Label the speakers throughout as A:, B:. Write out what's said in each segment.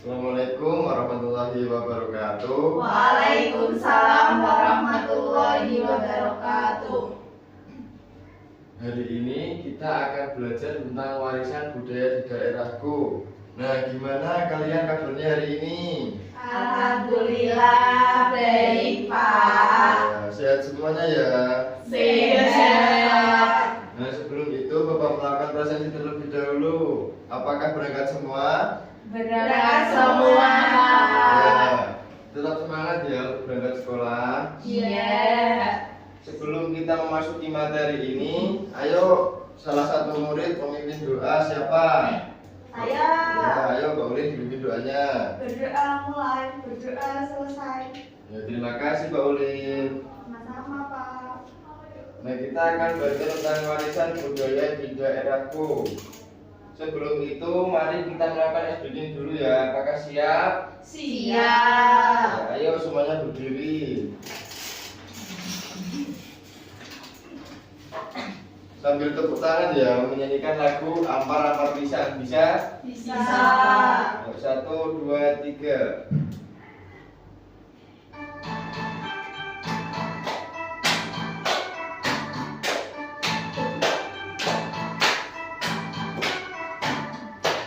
A: Assalamualaikum warahmatullahi wabarakatuh.
B: Waalaikumsalam warahmatullahi wabarakatuh.
A: Hari ini kita akan belajar tentang warisan budaya di daerahku. Nah, gimana kalian kabarnya hari ini?
B: Alhamdulillah baik Pak.
A: Nah, sehat semuanya ya.
B: Sehat.
A: Nah, sebelum itu Bapak melakukan prosesi terlebih dahulu. Apakah berangkat semua?
B: Berangkat semua.
A: Ya, tetap semangat ya untuk berangkat sekolah.
B: Iya.
A: Sebelum kita memasuki materi ini, ayo salah satu murid memimpin doa siapa?
B: Saya.
A: Ya, ayo Mbak Ulin pimpin doanya.
B: Berdoa mulai, berdoa selesai.
A: Ya, terima kasih Mbak Ulin.
B: Sama-sama Pak.
A: Nah, kita akan belajar tentang warisan budaya di daerahku. Sebelum itu, mari kita melakukan SBD dulu ya. Apakah siap?
B: Siap.
A: Ya, ayo semuanya berdiri. Sambil tepuk tangan ya, menyanyikan lagu Ampar-Ampar Bisa. Bisa?
B: Bisa.
A: Ayo, 1, 2, 3.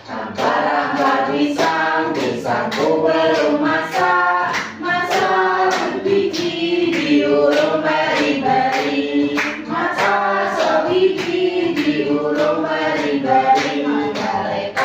B: Ampar-ampar pisangku belum masak, masak sebiji diulung beri-beri, masak sebiji diulung beri-beri.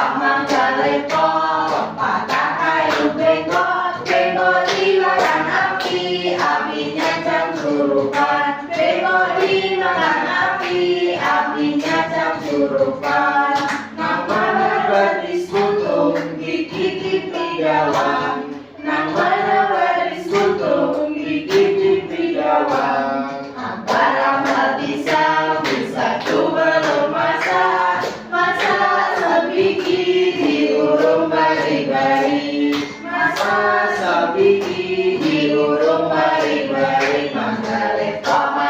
B: Mangga-lekok, patah kayu bengkok, bengkok dimakan api, apinya jam surupan, bengkok dimakan api, apinya jam surupan. Nang mana baris kuntung dikit pidawang, nang mana baris kuntung dikit pidawang. Ampar-ampar bisa tuh belum masak, masak sebiji diurung bari-bari, masak sebiji diurung bari-bari. Mangga-lekok,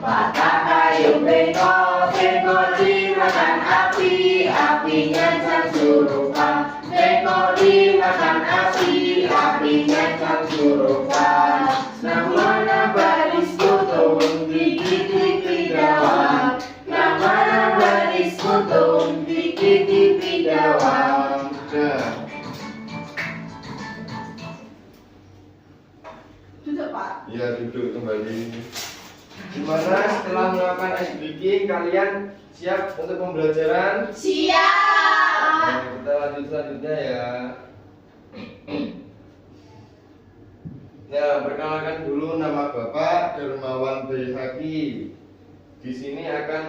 B: patah kayu bengkok, bengkok dimakan api, apinya jam surupan, bengkok dimakan api, apinya jam surupan. Nang mana baris kuntung dikit pidawang, nang mana baris kuntung dikit pidawang.
A: Sudah.
B: Duduk Pak.
A: Ya, duduk kembali. Gimana setelah melakukan SBK, kalian siap untuk pembelajaran?
B: Siap.
A: Nah, kita lanjut selanjutnya ya. Ya, perkenalkan dulu nama Bapak Dermawan Bayhaqi. Di sini akan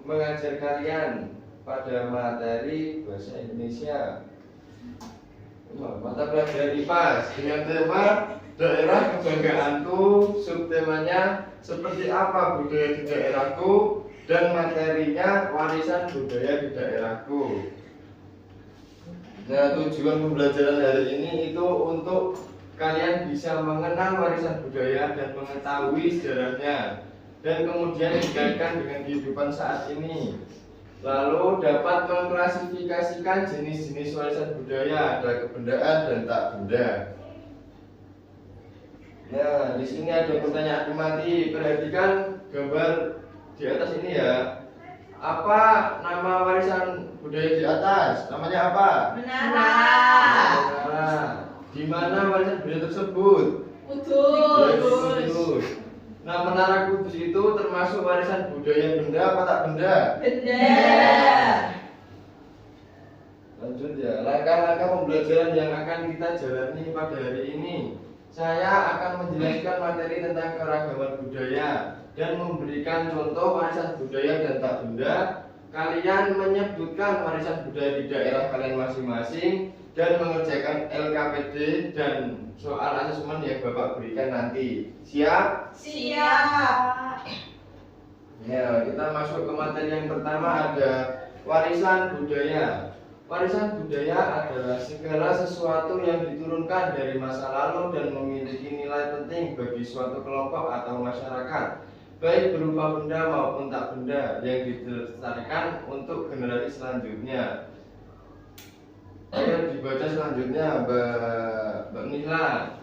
A: mengajar kalian pada materi bahasa Indonesia. Mata pelajaran IPA dengan tema daerah kebanggaanku, subtemanya seperti apa budaya di daerahku, dan materinya warisan budaya di daerahku. Nah, tujuan pembelajaran hari ini itu untuk kalian bisa mengenal warisan budaya dan mengetahui sejarahnya, dan kemudian dikaitkan dengan kehidupan saat ini. Lalu dapat mengklasifikasikan jenis-jenis warisan budaya, ada kebendaan dan tak benda. Nah, di sini ada pertanyaan mati. Perhatikan gambar di atas ini ya. Apa nama warisan budaya di atas? Namanya apa?
B: Menara.
A: Menara. Di mana warisan budaya tersebut?
B: Kudus.
A: Ya, di Kudus. Nah, Menara Kudus itu termasuk warisan budaya benda apa tak benda?
B: Benda.
A: Lanjut ya, langkah-langkah pembelajaran yang akan kita jalani pada hari ini. Saya akan menjelaskan materi tentang keragaman budaya dan memberikan contoh warisan budaya dan tak benda. Kalian menyebutkan warisan budaya di daerah kalian masing-masing dan mengerjakan LKPD dan soal asesmen yang Bapak berikan nanti. Siap?
B: Siap.
A: Ya, kita masuk ke materi yang pertama, ada warisan budaya. Warisan budaya adalah segala sesuatu yang diturunkan dari masa lalu dan memiliki nilai penting bagi suatu kelompok atau masyarakat, baik berupa benda maupun tak benda yang dilestarikan untuk generasi selanjutnya. Ayo dibaca selanjutnya Mbak Nila.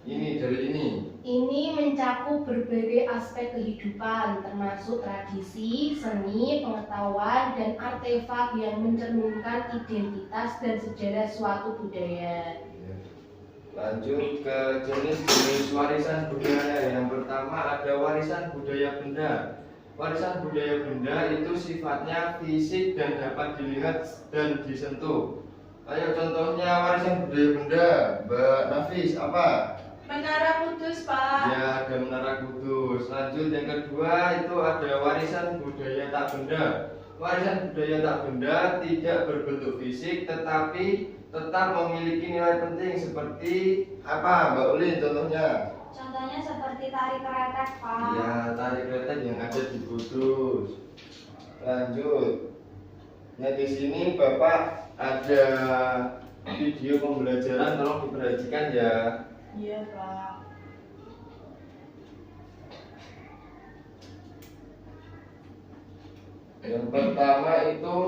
A: Ini dari ini.
C: Ini mencakup berbagai aspek kehidupan, termasuk tradisi, seni, pengetahuan, dan artefak yang mencerminkan identitas dan sejarah suatu budaya.
A: Lanjut ke jenis-jenis warisan budaya. Yang pertama ada warisan budaya benda. Warisan budaya benda itu sifatnya fisik dan dapat dilihat dan disentuh. Ayo contohnya warisan budaya benda, Mbak Nafis, apa?
B: Menara Kudus, Pak.
A: Ya, ada Menara Kudus. Lanjut yang kedua itu ada warisan budaya tak benda. Warisan budaya tak benda tidak berbentuk fisik tetapi tetap memiliki nilai penting seperti apa, Mbak Ulin contohnya?
D: Contohnya seperti tari kretek, Pak.
A: Ya, tari kretek yang ada di Kudus. Lanjut. Nah, di sini Bapak ada video pembelajaran, tolong diperhatikan ya.
B: Iya, Pak.
A: Yang pertama itu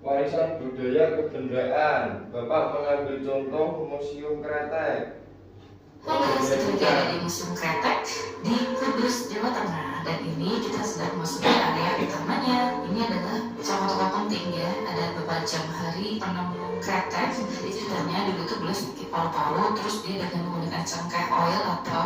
A: warisan budaya kebendaan. Bapak mengambil contoh Museum Kretek.
E: Halo, seterusnya ada di Museum Kretek di Kudus, Jawa Tengah. Dan ini kita sedang memasuki area utamanya. Ini adalah tokoh-tokoh penting ya. Ada Bapak Jamhari penemu kretek. Jadi ceritanya dulu itu belas di paru-paru, terus dia dengan menggunakan cengkeh oil atau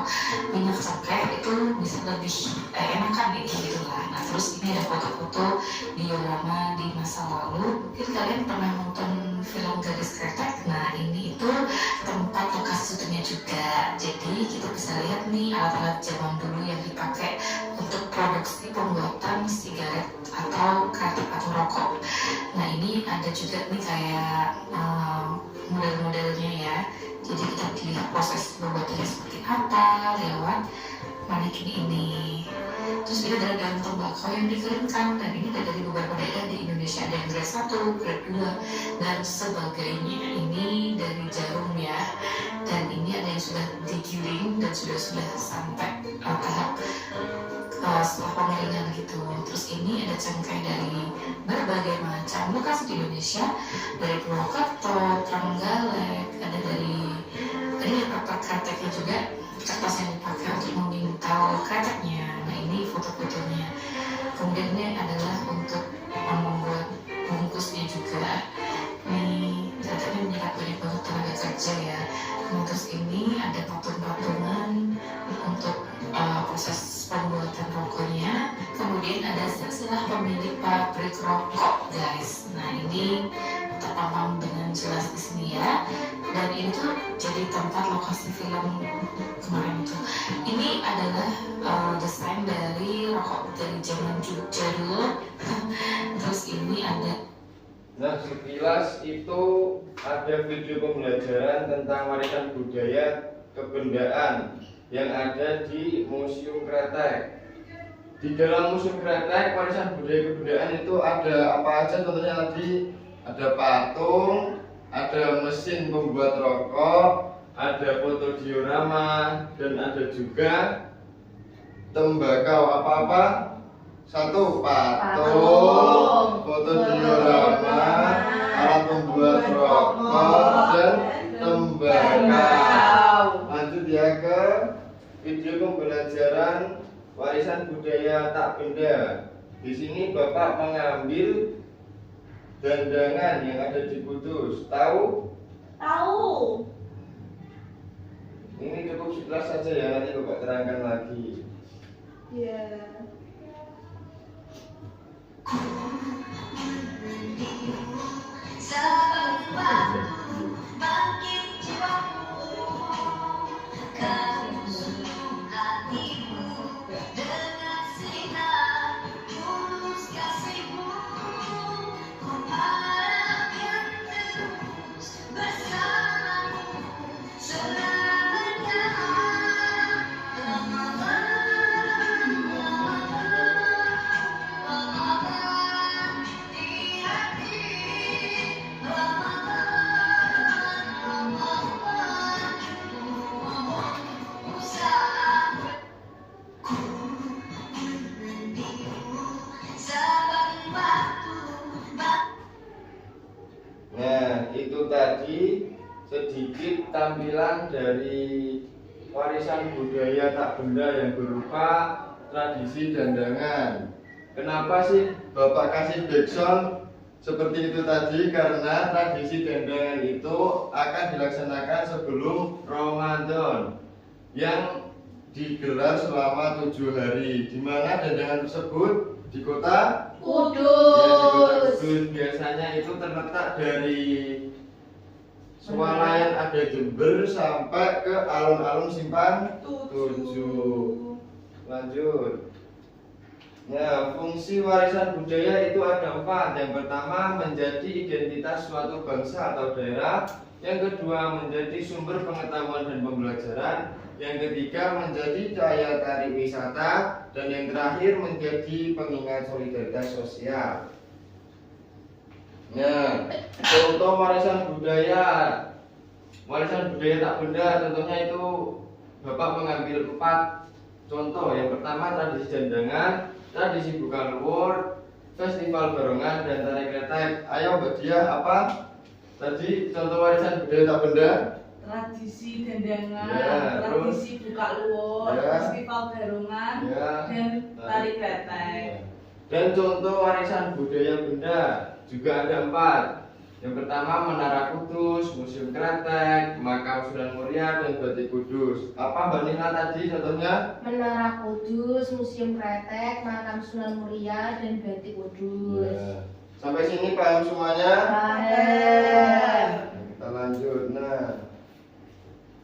E: minyak cengkeh itu bisa lebih enakan gitu lah. Nah terus ini ada foto-foto diorama di masa lalu. Mungkin kalian pernah nonton film Gadis Kretek. Nah ini itu tempat lokasi syutingnya juga. Jadi kita bisa lihat nih alat-alat zaman dulu yang dipakai untuk produksi pembuatan sigaret atau kretek atau rokok. Nah ini ada juga nih kayak model-modelnya ya. Jadi kita lihat proses pembuatannya seperti apa lewat manekin ini. Terus ini adalah daun tembakau yang dikeringkan, dan ini ada dari beberapa daerah di Indonesia, ada yang grade 1, grade 2 dan sebagainya. Ini dari jarum ya, dan ini ada yang sudah digiling dan sudah sampai tahap setelah pengeringan gitu. Terus ini ada cengkeh dari berbagai macam lokasi di Indonesia, dari Purwokerto, Trenggalek, ada dari kertas kreteknya juga, kertas yang dipakai untuk memintal kreteknya. Nah ini foto-fotonya. Kemudian ini adalah untuk membuat bungkusnya juga. Nih ternyata ini menyerap banyak banget tenaga kerja ya. Nah, terus ini ada patung-patungan untuk proses pembuatan rokoknya. Kemudian ada silsilah pemilik pabrik rokok guys. Nah ini terpampang dengan jelas di sini ya. Dan ini tuh jadi tempat lokasi film kemarin itu. Ini adalah desain dari rokok dari zaman jadul. Terus ini ada.
A: Nah, sekilas itu ada video pembelajaran tentang warisan budaya kebendaan yang ada di Museum Kretek. Di dalam Museum Kretek, warisan budaya kebendaan itu ada apa aja? Contohnya tadi ada patung, ada mesin pembuat rokok, ada foto diorama, dan ada juga tembakau. Apa-apa? Satu, patung, foto diorama, alat pembuat rokok, dan tembakau. Lanjut ya ke video pembelajaran warisan budaya tak benda. Di sini Bapak mengambil dandangan yang ada di Kudus. Tahu?
B: Tahu.
A: Ini cukup sekilas saja ya, nanti Bapak terangkan lagi.
B: Iya.
A: Nah, itu tadi sedikit tampilan dari warisan budaya tak benda yang berupa tradisi dandangan. Kenapa sih Bapak kasih backsound seperti itu tadi? Karena tradisi dandangan itu akan dilaksanakan sebelum Ramadan yang digelar selama 7 hari. Di mana dandangan tersebut di kota
C: Kudus.
A: Ya, di kota Kudus. Biasanya itu terletak dari Swalayan ada Jember sampai ke alun-alun Simpang 7. Lanjut. Nah, fungsi warisan budaya itu ada 4. Yang pertama, menjadi identitas suatu bangsa atau daerah. Yang kedua, menjadi sumber pengetahuan dan pembelajaran. Yang ketiga, menjadi daya tarik wisata. Dan yang terakhir, menjadi pengingat solidaritas sosial. Nah, contoh warisan budaya tak benda, contohnya itu Bapak mengambil 4 contoh. Yang pertama, tradisi dandangan, tradisi buka luwur, festival barongan, dan tari kretek. Ayo Mbak Dia, apa tadi contoh warisan budaya tak benda?
B: Tradisi dandangan,
A: Ya,
B: tradisi buka luwur,
A: Ya.
B: festival barongan,
A: Ya.
B: dan tari kretek.
A: Dan contoh warisan budaya benda juga ada 4. Yang pertama, Menara Kudus, Museum Kretek, Makam Sunan Muria, dan Batik Kudus. Apa Mbak Nina tadi contohnya?
C: Menara Kudus, Museum Kretek, Makam Sunan Muria, dan Batik Kudus.
A: Ya. Sampai sini paham semuanya?
C: Paham.
A: Kita lanjut. Nah,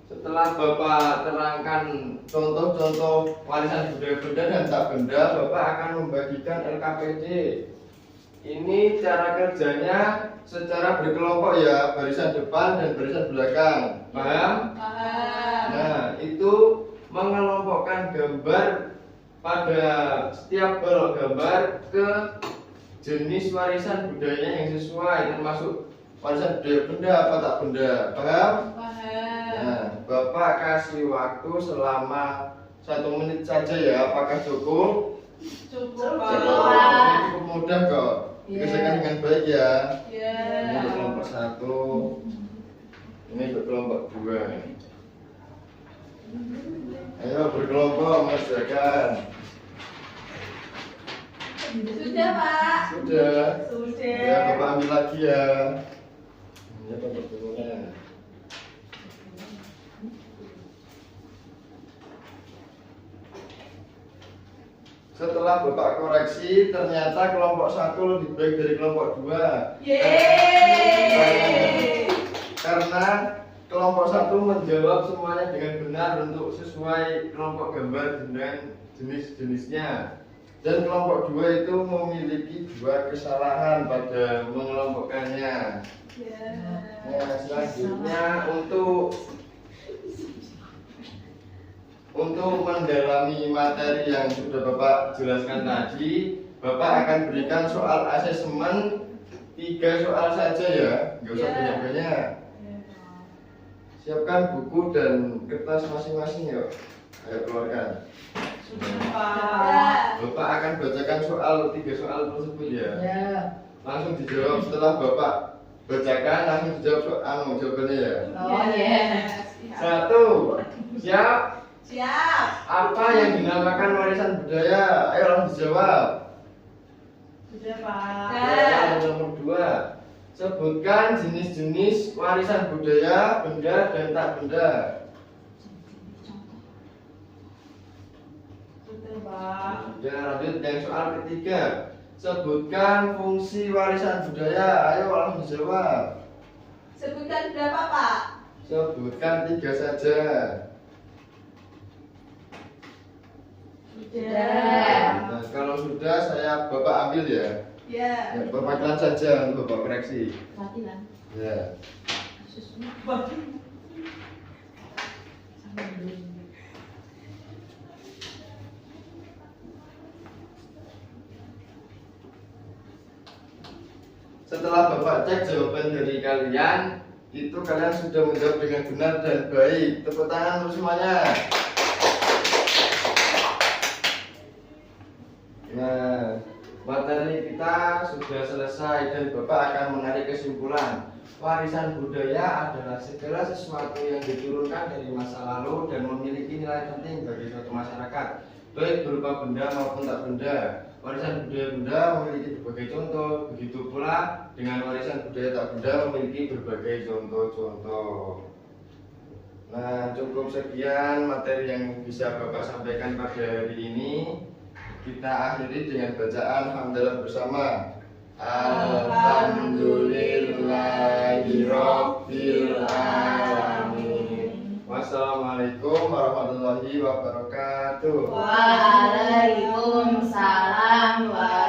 A: setelah Bapak terangkan contoh-contoh warisan budaya benda dan tak benda, Bapak akan membagikan LKPD. Ini cara kerjanya secara berkelompok ya, barisan depan dan barisan belakang. Paham?
B: Paham.
A: Nah, itu mengelompokkan gambar pada setiap blok gambar ke jenis warisan budayanya yang sesuai, termasuk warisan budaya benda apa tak benda. Paham?
B: Paham.
A: Nah, Bapak kasih waktu selama 1 menit saja ya. Apakah cukup?
B: Cukup,
C: Cukup,
B: Pak.
C: Pak.
A: Ini cukup mudah kok.
C: Ya.
A: Dikerjakan dengan baik ya.
B: Ya.
A: Ini untuk kelompok 1, ini untuk kelompok 2. Ayo berkelompok mengerjakan.
B: Sudah, Pak.
A: Sudah.
B: Sudah.
A: Ya, Bapak ambil lagi ya. Ini kelompok 2. Setelah Bapak koreksi, ternyata kelompok 1 lebih baik dari kelompok 2.
B: Yeay.
A: Karena kelompok 1 menjawab semuanya dengan benar untuk sesuai kelompok gambar dengan jenis-jenisnya. Dan kelompok 2 itu memiliki 2 kesalahan pada mengelompokkannya.
B: Ya.
A: Nah, selanjutnya untuk mendalami materi yang sudah Bapak jelaskan tadi, Bapak akan berikan soal asesmen 3 soal saja ya, nggak usah
B: Ya.
A: banyak-banyak. Siapkan buku dan kertas masing-masing yuk. Ayo keluarkan.
B: Sudah, Pak.
A: Bapak akan bacakan 3 soal tersebut ya.
C: Ya.
A: Langsung dijawab setelah Bapak bacakan, langsung dijawab jawabannya ya.
C: Oh ya.
A: 1, siap.
B: Siap.
A: Apa yang dinamakan warisan budaya? Ayo langsung dijawab.
B: Sudah, Pak.
A: Soal nomor 2. Sebutkan jenis-jenis warisan budaya, benda dan tak benda.
B: Sudah, Pak.
A: Ya, lanjut yang soal ketiga. Sebutkan fungsi warisan budaya. Ayo langsung dijawab.
B: Sebutkan berapa, Pak?
A: Sebutkan 3 saja.
B: Sudah.
A: Nah, kalau sudah saya Bapak ambil ya.
B: Ya.
A: Ya, perwakilan saja untuk Bapak koreksi.
C: Latihan.
A: Ya. Setelah Bapak cek jawaban dari kalian, itu kalian sudah menjawab dengan benar dan baik. Tepuk tangan untuk semuanya. Nah, materi kita sudah selesai dan Bapak akan menarik kesimpulan. Warisan budaya adalah segala sesuatu yang diturunkan dari masa lalu dan memiliki nilai penting bagi suatu masyarakat, baik berupa benda maupun tak benda. Warisan budaya benda memiliki berbagai contoh, begitu pula dengan warisan budaya tak benda memiliki berbagai contoh-contoh. Nah, cukup sekian materi yang bisa Bapak sampaikan pada hari ini. Kita akhiri dengan bacaan hamdalah bersama. Alhamdulillahirabbil alamin. Wassalamualaikum warahmatullahi wabarakatuh.
C: Waalaikumsalam warahmatullahi